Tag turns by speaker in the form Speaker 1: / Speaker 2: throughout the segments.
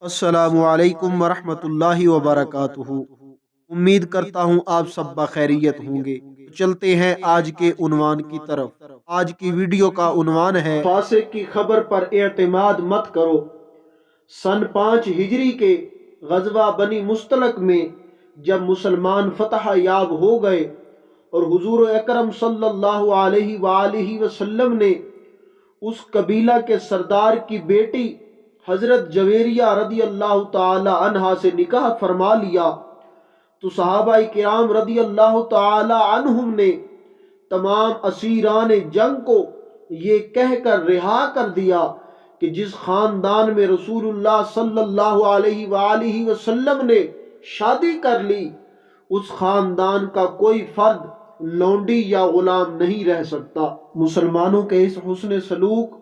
Speaker 1: السلام علیکم ورحمۃ اللہ وبرکاتہ۔ امید کرتا ہوں آپ سب بخیریت ہوں گے۔ چلتے ہیں آج کے عنوان کی طرف۔ آج کی ویڈیو کا عنوان ہے فاسق کی خبر پر اعتماد مت کرو۔ سن 5 ہجری کے غزوہ بنی مستلق میں جب مسلمان فتح یاب ہو گئے اور حضور اکرم صلی اللہ علیہ وآلہ وسلم نے اس قبیلہ کے سردار کی بیٹی حضرت جویریہ رضی اللہ تعالی عنہا سے نکاح فرما لیا تو صحابہ کرام رضی اللہ تعالی عنہم نے تمام اسیران جنگ کو یہ کہہ کر رہا کر دیا کہ جس خاندان میں رسول اللہ صلی اللہ علیہ وآلہ وسلم نے شادی کر لی اس خاندان کا کوئی فرد لونڈی یا غلام نہیں رہ سکتا۔ مسلمانوں کے اس حسن سلوک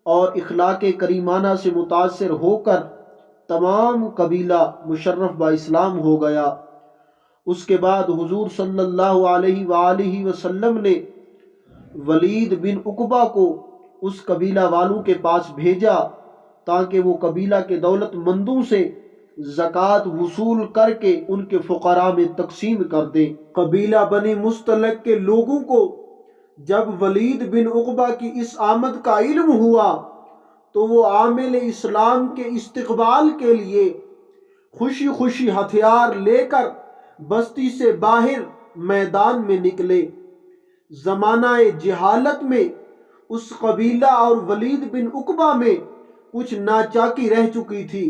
Speaker 1: اور اخلاق کریمانہ سے متاثر ہو کر تمام قبیلہ مشرف با اسلام ہو گیا۔ اس کے بعد حضور صلی اللہ علیہ وآلہ وسلم نے ولید بن عقبہ کو اس قبیلہ والوں کے پاس بھیجا تاکہ وہ قبیلہ کے دولت مندوں سے زکوٰۃ وصول کر کے ان کے فقراء میں تقسیم کر دے۔ قبیلہ بنی مستلق کے لوگوں کو جب ولید بن عقبہ کی اس آمد کا علم ہوا تو وہ عامل اسلام کے استقبال کے لیے خوشی خوشی ہتھیار لے کر بستی سے باہر میدان میں نکلے۔ زمانہ جہالت میں اس قبیلہ اور ولید بن عقبہ میں کچھ ناچاکی رہ چکی تھی،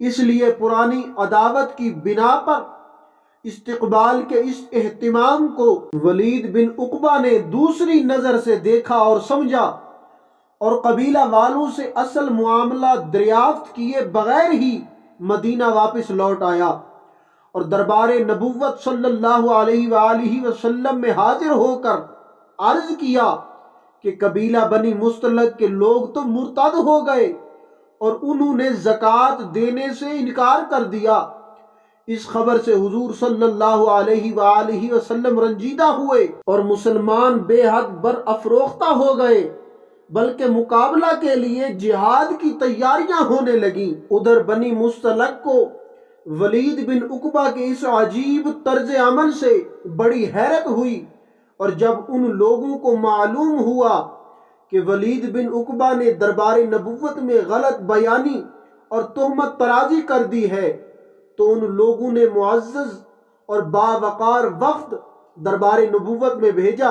Speaker 1: اس لیے پرانی عداوت کی بنا پر استقبال کے اس اہتمام کو ولید بن عقبہ نے دوسری نظر سے دیکھا اور سمجھا اور قبیلہ والوں سے اصل معاملہ دریافت کیے بغیر ہی مدینہ واپس لوٹ آیا اور دربار نبوت صلی اللہ علیہ وآلہ وسلم میں حاضر ہو کر عرض کیا کہ قبیلہ بنی مستلق کے لوگ تو مرتد ہو گئے اور انہوں نے زکوٰۃ دینے سے انکار کر دیا۔ اس خبر سے حضور صلی اللہ علیہ وآلہ وسلم رنجیدہ ہوئے اور مسلمان بے حد برافروختہ ہو گئے، بلکہ مقابلہ کے لیے جہاد کی تیاریاں ہونے لگیں۔ ادھر بنی مستلق کو ولید بن عقبہ کے اس عجیب طرز عمل سے بڑی حیرت ہوئی اور جب ان لوگوں کو معلوم ہوا کہ ولید بن عقبہ نے دربار نبوت میں غلط بیانی اور تہمت ترازی کر دی ہے تو ان لوگوں نے معزز اور باوقار وفد دربار نبوت میں بھیجا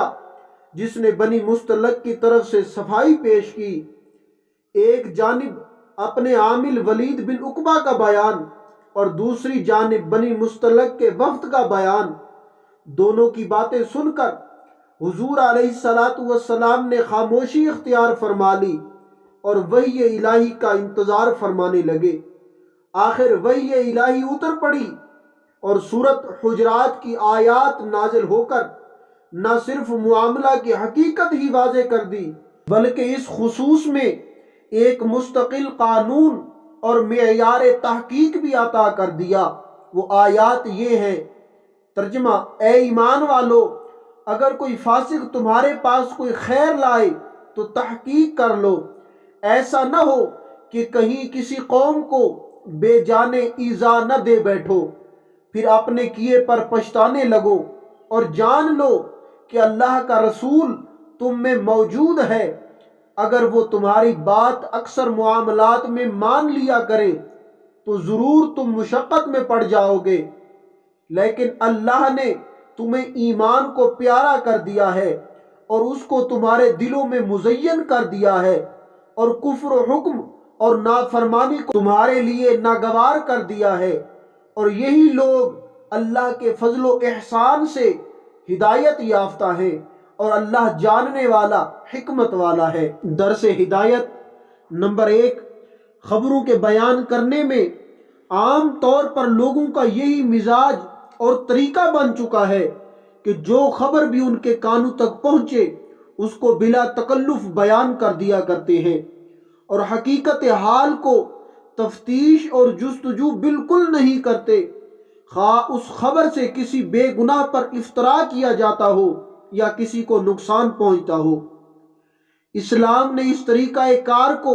Speaker 1: جس نے بنی مستلق کی طرف سے صفائی پیش کی۔ ایک جانب اپنے عامل ولید بن عقبہ کا بیان اور دوسری جانب بنی مستلق کے وفد کا بیان، دونوں کی باتیں سن کر حضور علیہ الصلاۃ والسلام نے خاموشی اختیار فرما لی اور وحی الہی کا انتظار فرمانے لگے۔ آخر وحی الہی اتر پڑی اور سورۃ حجرات کی آیات نازل ہو کر نہ صرف معاملہ کی حقیقت ہی واضح کر دی بلکہ اس خصوص میں ایک مستقل قانون اور معیار تحقیق بھی عطا کر دیا۔ وہ آیات یہ ہیں، ترجمہ: اے ایمان والو، اگر کوئی فاسق تمہارے پاس کوئی خیر لائے تو تحقیق کر لو، ایسا نہ ہو کہ کہیں کسی قوم کو بے جانے ایذا نہ دے بیٹھو، پھر اپنے کیے پر پچھتانے لگو، اور جان لو کہ اللہ کا رسول تم میں موجود ہے۔ اگر وہ تمہاری بات اکثر معاملات میں مان لیا کرے تو ضرور تم مشقت میں پڑ جاؤ گے، لیکن اللہ نے تمہیں ایمان کو پیارا کر دیا ہے اور اس کو تمہارے دلوں میں مزین کر دیا ہے اور کفر و حکم اور نافرمانی کو تمہارے لیے ناگوار کر دیا ہے، اور یہی لوگ اللہ کے فضل و احسان سے ہدایت یافتہ ہیں اور اللہ جاننے والا حکمت والا ہے۔ درس ہدایت نمبر 1، خبروں کے بیان کرنے میں عام طور پر لوگوں کا یہی مزاج اور طریقہ بن چکا ہے کہ جو خبر بھی ان کے کانوں تک پہنچے اس کو بلا تکلف بیان کر دیا کرتے ہیں اور حقیقت حال کو تفتیش اور جستجو بالکل نہیں کرتے، خواہ اس خبر سے کسی بے گناہ پر افطرا کیا جاتا ہو یا کسی کو نقصان پہنچتا ہو۔ اسلام نے اس طریقہ کار کو